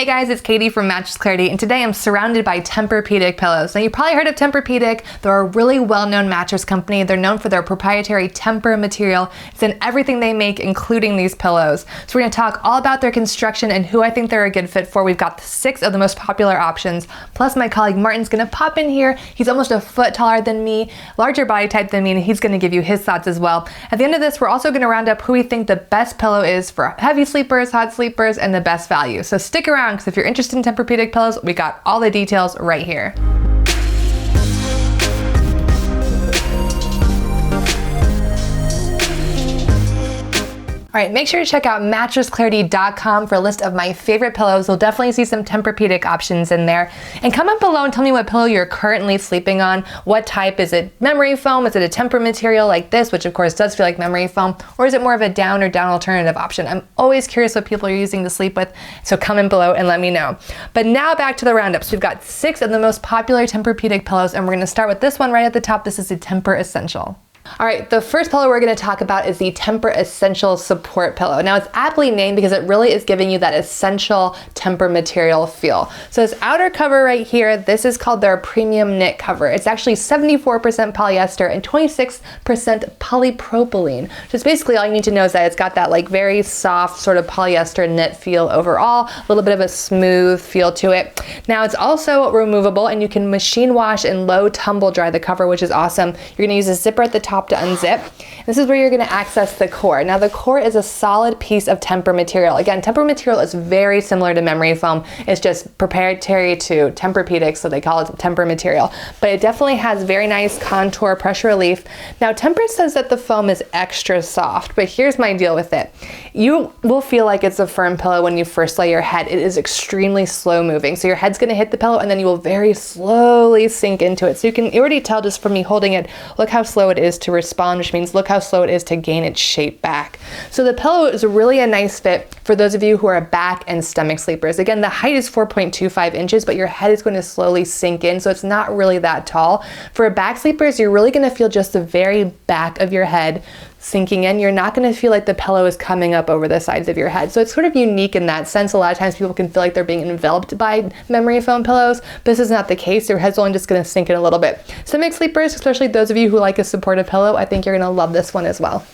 Hey guys, it's Katie from Mattress Clarity, and today I'm surrounded by TEMPUR-Pedic pillows. Now you probably heard of TEMPUR-Pedic. They're a really well-known mattress company. They're known for their proprietary Tempur material. It's in everything they make, including these pillows. So we're gonna talk all about their construction and who I think they're a good fit for. We've got 6 of the most popular options. Plus my colleague Martin's gonna pop in here. He's almost a foot taller than me, larger body type than me, and he's gonna give you his thoughts as well. At the end of this, we're also gonna round up who we think the best pillow is for heavy sleepers, hot sleepers, and the best value. So stick around, because if you're interested in TEMPUR-Pedic pillows, we got all the details right here. All right, make sure to check out mattressclarity.com for a list of my favorite pillows. You'll definitely see some TEMPUR-Pedic options in there. And comment below and tell me what pillow you're currently sleeping on. What type? Is it memory foam? Is it a Tempur material like this, which of course does feel like memory foam? Or is it more of a down or down alternative option? I'm always curious what people are using to sleep with, so comment below and let me know. But now back to the roundups. We've got 6 of the most popular TEMPUR-Pedic pillows, and we're gonna start with this one right at the top. This is the TEMPUR-Essential. All right, the first pillow we're going to talk about is the TEMPUR-Essential support pillow. Now it's aptly named because it really is giving you that essential Tempur material feel. So this outer cover right here, this is called their premium knit cover. It's actually 74% polyester and 26% polypropylene. Just basically all you need to know is that it's got that like very soft sort of polyester knit feel overall, a little bit of a smooth feel to it. Now it's also removable and you can machine wash and low tumble dry the cover, which is awesome. You're going to use a zipper at the top to unzip. This is where you're going to access the core. Now the core is a solid piece of Tempur material. Again, Tempur material is very similar to memory foam. It's just proprietary to TEMPUR-Pedic, so they call it Tempur material. But it definitely has very nice contour pressure relief. Now Tempur says that the foam is extra soft, but here's my deal with it. You will feel like it's a firm pillow when you first lay your head. It is extremely slow moving. So your head's going to hit the pillow and then you will very slowly sink into it. So you can already tell just from me holding it, look how slow it is to respond, which means look how slow it is to gain its shape back. So the pillow is really a nice fit for those of you who are back and stomach sleepers. Again, the height is 4.25 inches, but your head is going to slowly sink in, so it's not really that tall. For back sleepers, you're really going to feel just the very back of your head sinking in. You're not going to feel like the pillow is coming up over the sides of your head. So it's sort of unique in that sense. A lot of times people can feel like they're being enveloped by memory foam pillows, but this is not the case. Your head's only just going to sink in a little bit. Stomach sleepers, especially those of you who like a supportive pillow, I think you're going to love this one as well.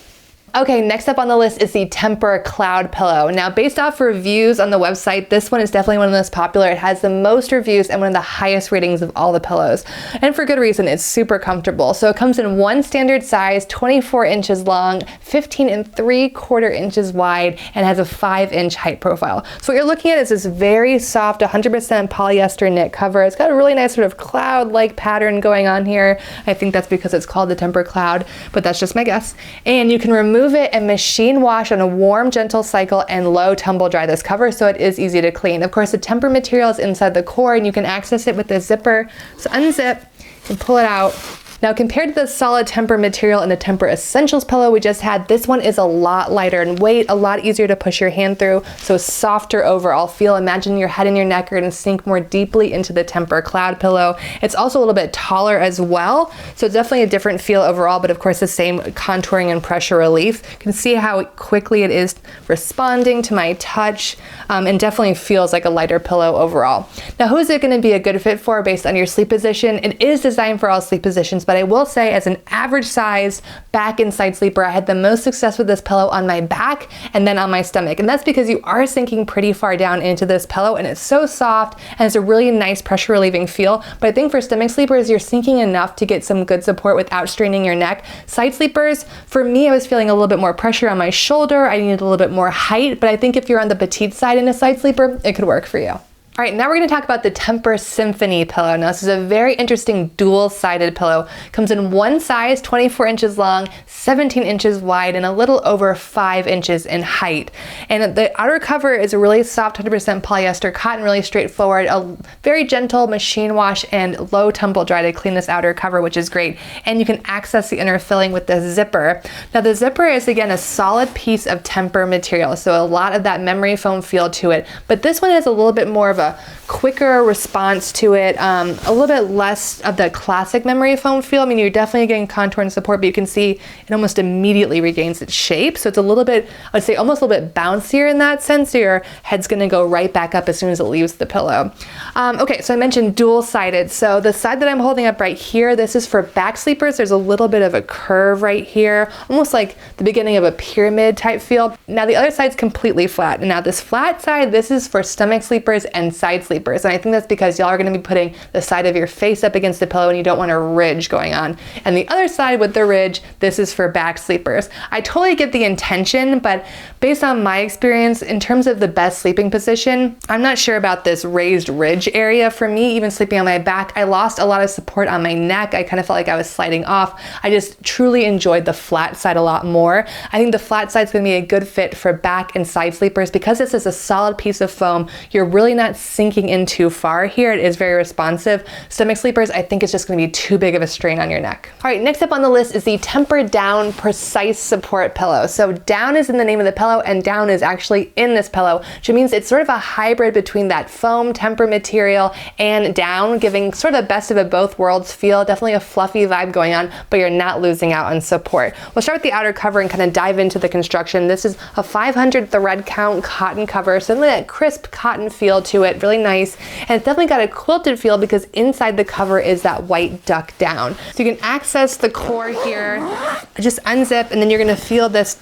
Okay, next up on the list is the TEMPUR-Cloud pillow. Now, based off reviews on the website, this one is definitely one of the most popular. It has the most reviews and one of the highest ratings of all the pillows. And for good reason, it's super comfortable. So it comes in one standard size, 24 inches long, 15 3/4 inches wide, and has a 5-inch height profile. So what you're looking at is this very soft, 100% polyester knit cover. It's got a really nice sort of cloud-like pattern going on here. I think that's because it's called the TEMPUR-Cloud, but that's just my guess. And you can remove it and machine wash on a warm, gentle cycle and low tumble dry this cover, so it is easy to clean. Of course, the Tempur material is inside the core and you can access it with the zipper. So unzip and pull it out. Now, compared to the solid Tempur material in the TEMPUR-Essentials pillow we just had, this one is a lot lighter in weight, a lot easier to push your hand through, so softer overall feel. Imagine your head and your neck are going to sink more deeply into the TEMPUR-Cloud pillow. It's also a little bit taller as well, so it's definitely a different feel overall, but of course the same contouring and pressure relief. You can see how quickly it is responding to my touch, and definitely feels like a lighter pillow overall. Now, who is it going to be a good fit for based on your sleep position? It is designed for all sleep positions, but I will say as an average size back and side sleeper, I had the most success with this pillow on my back and then on my stomach. And that's because you are sinking pretty far down into this pillow and it's so soft and it's a really nice pressure relieving feel. But I think for stomach sleepers, you're sinking enough to get some good support without straining your neck. Side sleepers, for me, I was feeling a little bit more pressure on my shoulder. I needed a little bit more height, but I think if you're on the petite side in a side sleeper, it could work for you. All right, now we're going to talk about the TEMPUR-Symphony pillow. Now this is a very interesting dual-sided pillow. Comes in one size, 24 inches long, 17 inches wide, and a little over 5 inches in height. And the outer cover is a really soft 100% polyester cotton, really straightforward, a very gentle machine wash and low tumble dry to clean this outer cover, which is great. And you can access the inner filling with the zipper. Now the zipper is again a solid piece of Tempur material, so a lot of that memory foam feel to it. But this one has a little bit more of a a quicker response to it, a little bit less of the classic memory foam feel. I mean, you're definitely getting contour and support, but you can see it almost immediately regains its shape. So it's a little bit, I would say almost a little bit bouncier in that sense. So your head's gonna go right back up as soon as it leaves the pillow. Okay, so I mentioned dual-sided. So the side that I'm holding up right here, this is for back sleepers. There's a little bit of a curve right here, almost like the beginning of a pyramid type feel. Now the other side's completely flat. And now this flat side, this is for stomach sleepers and side sleepers. And I think that's because y'all are gonna be putting the side of your face up against the pillow and you don't want a ridge going on. And the other side with the ridge, this is for back sleepers. I totally get the intention, but based on my experience, in terms of the best sleeping position, I'm not sure about this raised ridge area. For me, even sleeping on my back, I lost a lot of support on my neck. I kind of felt like I was sliding off. I just truly enjoyed the flat side a lot more. I think the flat side's gonna be a good fit for back and side sleepers because this is a solid piece of foam. You're really not sinking in too far here. It is very responsive. Stomach sleepers, I think it's just gonna be too big of a strain on your neck. All right, next up on the list is the TEMPUR-Down Precise Support Pillow. So down is in the name of the pillow and down is actually in this pillow, which means it's sort of a hybrid between that foam Tempur material and down, giving sort of the best of a both worlds feel. Definitely a fluffy vibe going on, but you're not losing out on support. We'll start with the outer cover and kind of dive into the construction. This is a 500 thread count cotton cover, so that crisp cotton feel to it, really nice. And it's definitely got a quilted feel because inside the cover is that white duck down. So you can access the core here, just unzip, and then you're gonna feel this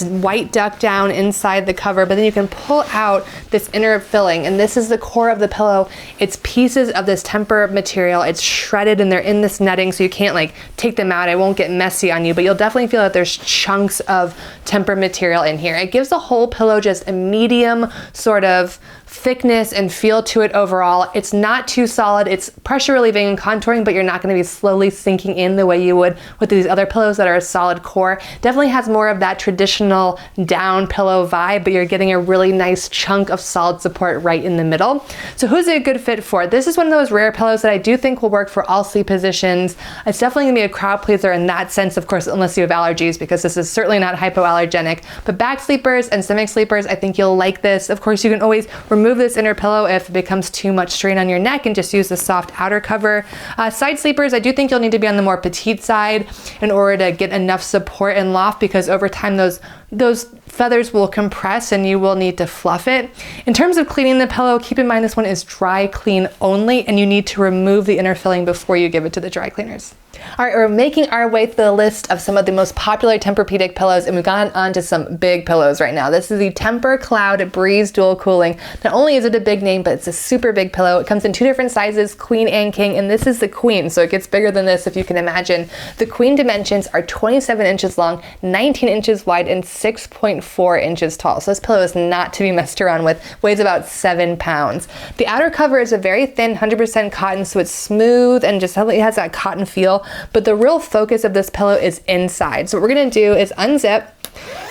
white duck down inside the cover, but then you can pull out this inner filling, and this is the core of the pillow. It's pieces of this Tempur material. It's shredded and they're in this netting, so you can't like take them out. It won't get messy on you, but you'll definitely feel that there's chunks of Tempur material in here. It gives the whole pillow just a medium sort of thickness and feel to it overall. It's not too solid. It's pressure relieving and contouring, but you're not going to be slowly sinking in the way you would with these other pillows that are a solid core. Definitely has more of that traditional down pillow vibe, but you're getting a really nice chunk of solid support right in the middle. So who's it a good fit for? This is one of those rare pillows that I do think will work for all sleep positions. It's definitely gonna be a crowd pleaser in that sense, of course, unless you have allergies, because this is certainly not hypoallergenic. But back sleepers and stomach sleepers, I think you'll like this. Of course, you can always remove this inner pillow if it becomes too much strain on your neck and just use the soft outer cover. Side sleepers, I do think you'll need to be on the more petite side in order to get enough support and loft, because over time those feathers will compress and you will need to fluff it. In terms of cleaning the pillow, keep in mind this one is dry clean only, and you need to remove the inner filling before you give it to the dry cleaners. All right, we're making our way through the list of some of the most popular TEMPUR-Pedic pillows, and we've gotten onto some big pillows right now. This is the TEMPUR-Cloud Breeze Dual Cooling. Not only is it a big name, but it's a super big pillow. It comes in two different sizes, queen and king, and this is the queen, so it gets bigger than this if you can imagine. The queen dimensions are 27 inches long, 19 inches wide, and 6.4 inches tall. So this pillow is not to be messed around with, weighs about 7 pounds. The outer cover is a very thin 100% cotton, so it's smooth and just it has that cotton feel. But the real focus of this pillow is inside. So what we're gonna do is unzip,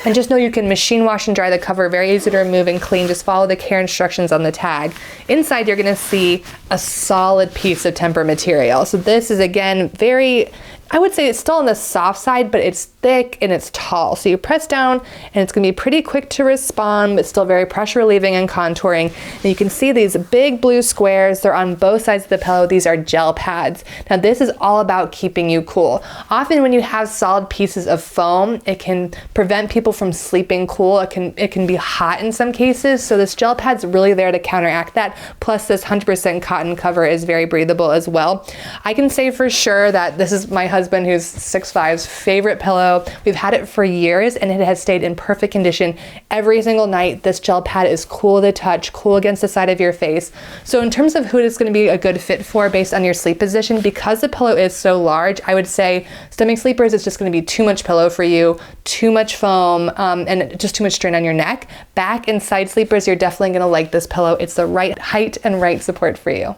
and just know you can machine wash and dry the cover, very easy to remove and clean. Just follow the care instructions on the tag. Inside, you're gonna see a solid piece of Tempur material. So this is, again, very, I would say it's still on the soft side, but it's thick and it's tall. So you press down and it's gonna be pretty quick to respond, but still very pressure relieving and contouring. And you can see these big blue squares. They're on both sides of the pillow. These are gel pads. Now this is all about keeping you cool. Often when you have solid pieces of foam, it can prevent people from sleeping cool. It can be hot in some cases. So this gel pad's really there to counteract that. Plus this 100% cotton cover is very breathable as well. I can say for sure that this is my husband, who's 6'5's favorite pillow. We've had it for years and it has stayed in perfect condition every single night. This gel pad is cool to touch, cool against the side of your face. So in terms of who it's going to be a good fit for based on your sleep position, because the pillow is so large, I would say stomach sleepers is just going to be too much pillow for you, too much foam, and just too much strain on your neck. Back and side sleepers, you're definitely going to like this pillow. It's the right height and right support for you.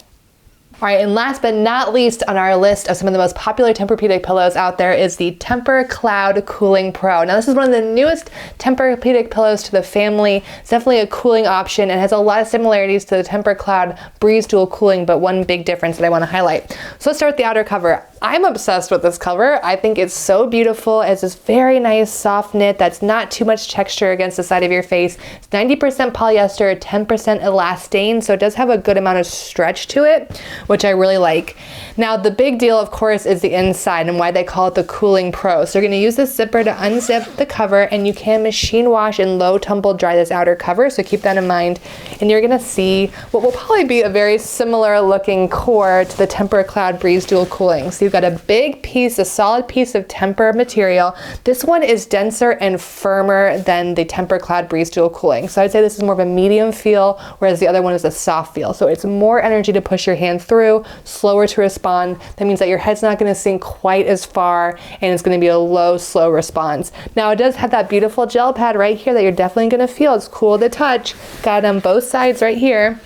All right, and last but not least on our list of some of the most popular TEMPUR-Pedic pillows out there is the TEMPUR-Cloud Cooling Pro. Now this is one of the newest TEMPUR-Pedic pillows to the family. It's definitely a cooling option and has a lot of similarities to the TEMPUR-Cloud Breeze Dual Cooling, but one big difference that I want to highlight. So let's start with the outer cover. I'm obsessed with this cover. I think it's so beautiful. It's this very nice soft knit that's not too much texture against the side of your face. It's 90% polyester, 10% elastane, so it does have a good amount of stretch to it, which I really like. Now the big deal, of course, is the inside and why they call it the Cooling Pro. So you're gonna use this zipper to unzip the cover, and you can machine wash and low tumble dry this outer cover, so keep that in mind. And you're gonna see what will probably be a very similar looking core to the TEMPUR-Cloud Breeze Dual Cooling. So you've got a big piece, a solid piece of Tempur material. This one is denser and firmer than the TEMPUR-Cloud Breeze Dual Cooling. So I'd say this is more of a medium feel, whereas the other one is a soft feel. So it's more energy to push your hand through, slower to respond. That means that your head's not gonna sink quite as far, and it's gonna be a low, slow response. Now it does have that beautiful gel pad right here that you're definitely gonna feel. It's cool to touch. Got it on both sides right here.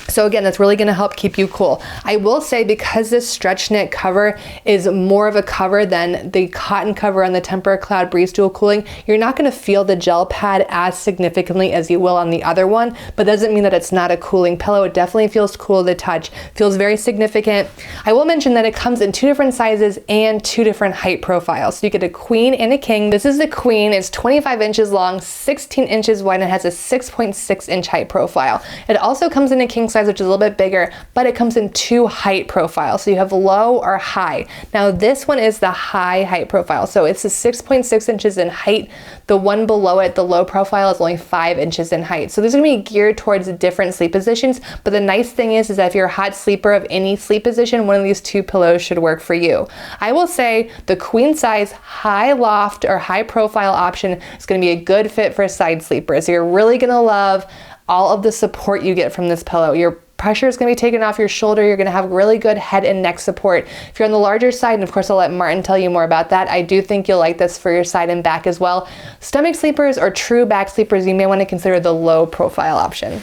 So again, that's really gonna help keep you cool. I will say, because this stretch knit cover is more of a cover than the cotton cover on the TEMPUR-Cloud Breeze Dual Cooling, you're not gonna feel the gel pad as significantly as you will on the other one, but doesn't mean that it's not a cooling pillow. It definitely feels cool to touch, feels very significant. I will mention that it comes in 2 different sizes and 2 different height profiles. So you get a queen and a king. This is the queen. It's 25 inches long, 16 inches wide, and has a 6.6 inch height profile. It also comes in a king size, which is a little bit bigger, but it comes in 2 height profiles. So you have low or high. Now this one is the high height profile. So it's a 6.6 inches in height. The one below it, the low profile, is only 5 inches in height. So this is gonna be geared towards different sleep positions. But the nice thing is that if you're a hot sleeper of any sleep position, one of these 2 pillows should work for you. I will say the queen size high loft or high profile option is gonna be a good fit for side sleepers. You're really gonna love all of the support you get from this pillow. Your pressure is going to be taken off your shoulder. You're going to have really good head and neck support. If you're on the larger side, and of course I'll let Martin tell you more about that, I do think you'll like this for your side and back as well. Stomach sleepers or true back sleepers, you may want to consider the low profile option.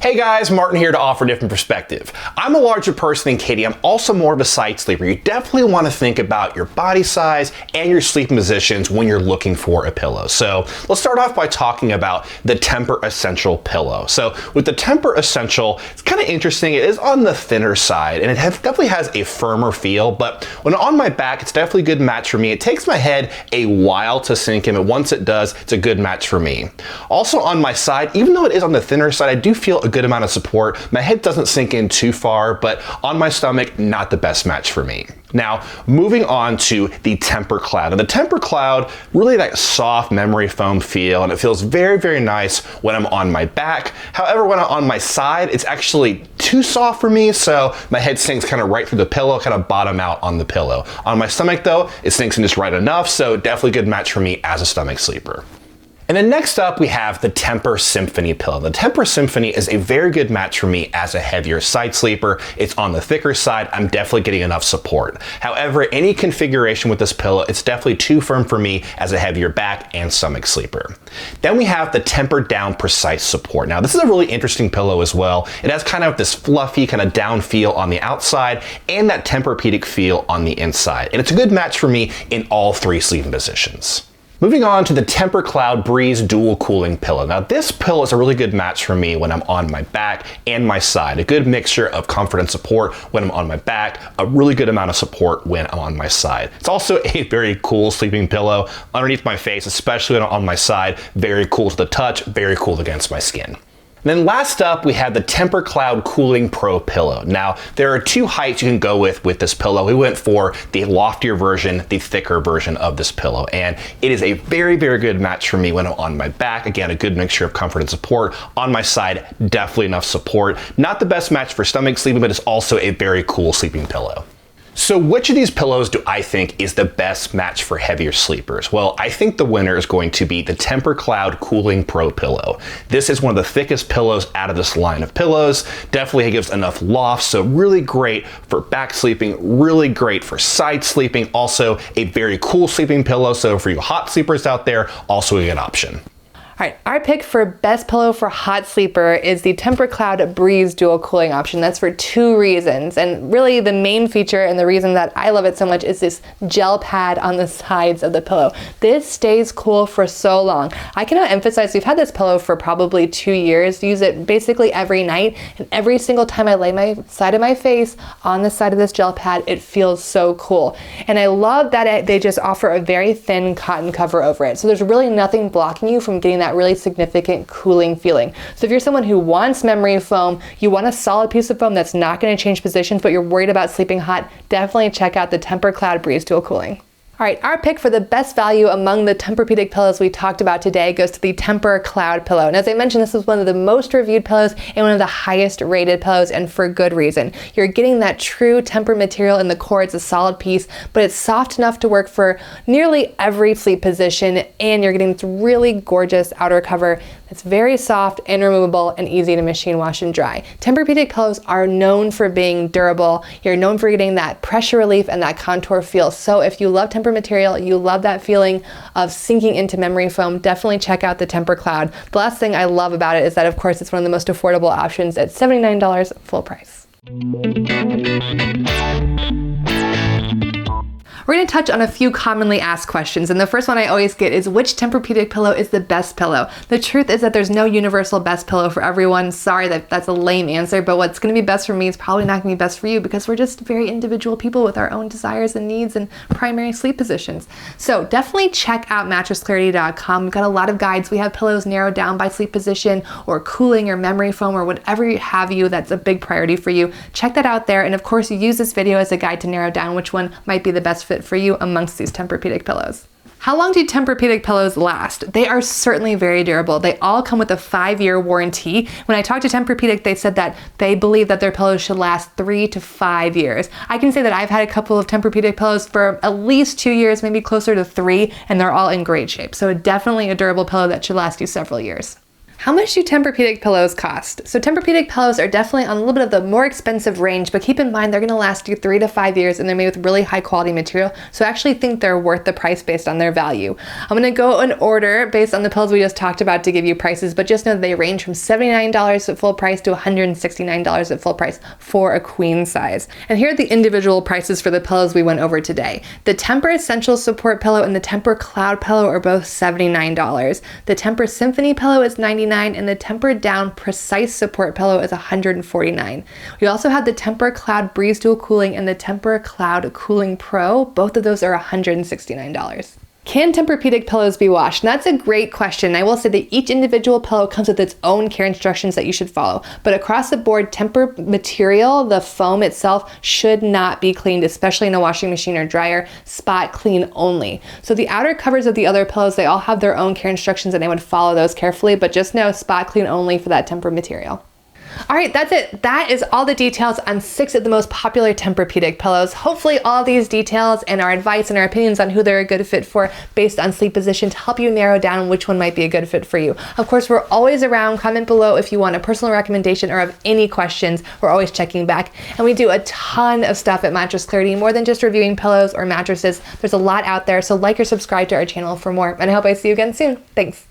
Hey guys, Martin here to offer a different perspective. I'm a larger person than Katie. I'm also more of a side sleeper. You definitely want to think about your body size and your sleeping positions when you're looking for a pillow. So let's start off by talking about the TEMPUR-Essential pillow. So with the TEMPUR-Essential, it's kind of interesting. It is on the thinner side, and it definitely has a firmer feel, but when on my back, it's definitely a good match for me. It takes my head a while to sink in, but once it does, it's a good match for me. Also on my side, even though it is on the thinner side, I do feel a good amount of support. My head doesn't sink in too far, but on my stomach, not the best match for me. Now, moving on to the TEMPUR-Cloud. And the TEMPUR-Cloud, really that soft memory foam feel, and it feels very, very nice when I'm on my back. However, when I'm on my side, it's actually too soft for me, so my head sinks kind of right through the pillow, kind of bottom out on the pillow. On my stomach though, it sinks in just right enough, so definitely a good match for me as a stomach sleeper. And then next up, we have the TEMPUR-Symphony pillow. The TEMPUR-Symphony is a very good match for me as a heavier side sleeper. It's on the thicker side. I'm definitely getting enough support. However, any configuration with this pillow, it's definitely too firm for me as a heavier back and stomach sleeper. Then we have the TEMPUR-Down Precise Support. Now, this is a really interesting pillow as well. It has kind of this fluffy kind of down feel on the outside and that TEMPUR-Pedic feel on the inside. And it's a good match for me in all 3 sleeping positions. Moving on to the TEMPUR-Cloud Breeze Dual Cooling Pillow. Now this pillow is a really good match for me when I'm on my back and my side. A good mixture of comfort and support when I'm on my back, a really good amount of support when I'm on my side. It's also a very cool sleeping pillow underneath my face, especially when I'm on my side. Very cool to the touch, very cool against my skin. And then last up, we have the TEMPUR-Cloud Cooling Pro pillow. Now, there are 2 heights you can go with this pillow. We went for the loftier version, the thicker version of this pillow. And it is a very, very good match for me when I'm on my back. Again, a good mixture of comfort and support. On my side, definitely enough support. Not the best match for stomach sleeping, but it's also a very cool sleeping pillow. So which of these pillows do I think is the best match for heavier sleepers? Well, I think the winner is going to be the TEMPUR-Cloud Cooling Pro pillow. This is one of the thickest pillows out of this line of pillows. Definitely gives enough loft, so really great for back sleeping, really great for side sleeping. Also a very cool sleeping pillow, so for you hot sleepers out there, also a good option. All right, our pick for best pillow for hot sleeper is the TEMPUR-Cloud Breeze dual cooling option. That's for 2 reasons. And really the main feature and the reason that I love it so much is this gel pad on the sides of the pillow. This stays cool for so long. I cannot emphasize, we've had this pillow for probably 2 years, use it basically every night, and every single time I lay my side of my face on the side of this gel pad, it feels so cool. And I love that they just offer a very thin cotton cover over it. So there's really nothing blocking you from getting that really significant cooling feeling. So if you're someone who wants memory foam, you want a solid piece of foam that's not going to change positions, but you're worried about sleeping hot, definitely check out the TEMPUR-Cloud Breeze dual cooling. All right, our pick for the best value among the TEMPUR-Pedic pillows we talked about today goes to the TEMPUR-Cloud pillow. And as I mentioned, this is one of the most reviewed pillows and one of the highest rated pillows, and for good reason. You're getting that true Tempur material in the core. It's a solid piece, but it's soft enough to work for nearly every sleep position, and you're getting this really gorgeous outer cover that's very soft and removable and easy to machine wash and dry. TEMPUR-Pedic pillows are known for being durable. You're known for getting that pressure relief and that contour feel. So if you love Tempur material, you love that feeling of sinking into memory foam, definitely check out the TEMPUR-Cloud. The last thing I love about it is that, of course, it's one of the most affordable options at $79 full price. We're going to touch on a few commonly asked questions, and the first one I always get is, which TEMPUR-Pedic pillow is the best pillow? The truth is that there's no universal best pillow for everyone. Sorry that's a lame answer, but what's going to be best for me is probably not going to be best for you, because we're just very individual people with our own desires and needs and primary sleep positions. So definitely check out mattressclarity.com. We've got a lot of guides. We have pillows narrowed down by sleep position or cooling or memory foam or whatever you have that's a big priority for you. Check that out there, and of course, you use this video as a guide to narrow down which one might be the best fit for you amongst these TEMPUR-Pedic pillows. How long do TEMPUR-Pedic pillows last? They are certainly very durable. They all come with a 5-year warranty. When I talked to TEMPUR-Pedic, they said that they believe that their pillows should last 3 to 5 years. I can say that I've had a couple of TEMPUR-Pedic pillows for at least 2 years, maybe closer to 3, and they're all in great shape. So definitely a durable pillow that should last you several years. How much do TEMPUR-Pedic pillows cost? So TEMPUR-Pedic pillows are definitely on a little bit of the more expensive range, but keep in mind they're going to last you 3 to 5 years, and they're made with really high quality material. So I actually think they're worth the price based on their value. I'm going to go in order based on the pillows we just talked about to give you prices, but just know that they range from $79 at full price to $169 at full price for a queen size. And here are the individual prices for the pillows we went over today. The TEMPUR-Essential support pillow and the TEMPUR-Cloud pillow are both $79. The TEMPUR-Symphony pillow is $99. And the TEMPUR-Down Precise Support pillow is $149. We also have the TEMPUR-Cloud Breeze Dual Cooling and the TEMPUR-Cloud Cooling Pro. Both of those are $169. Can TEMPUR-Pedic pillows be washed? And that's a great question. I will say that each individual pillow comes with its own care instructions that you should follow. But across the board, Tempur material, the foam itself, should not be cleaned, especially in a washing machine or dryer. Spot clean only. So the outer covers of the other pillows, they all have their own care instructions, and I would follow those carefully, but just know spot clean only for that Tempur material. All right, that's it. That is all the details on 6 of the most popular TEMPUR-Pedic pillows. Hopefully all these details and our advice and our opinions on who they're a good fit for based on sleep position to help you narrow down which one might be a good fit for you. Of course, we're always around. Comment below if you want a personal recommendation or have any questions. We're always checking back. And we do a ton of stuff at Mattress Clarity, more than just reviewing pillows or mattresses. There's a lot out there, so like or subscribe to our channel for more. And I hope I see you again soon. Thanks.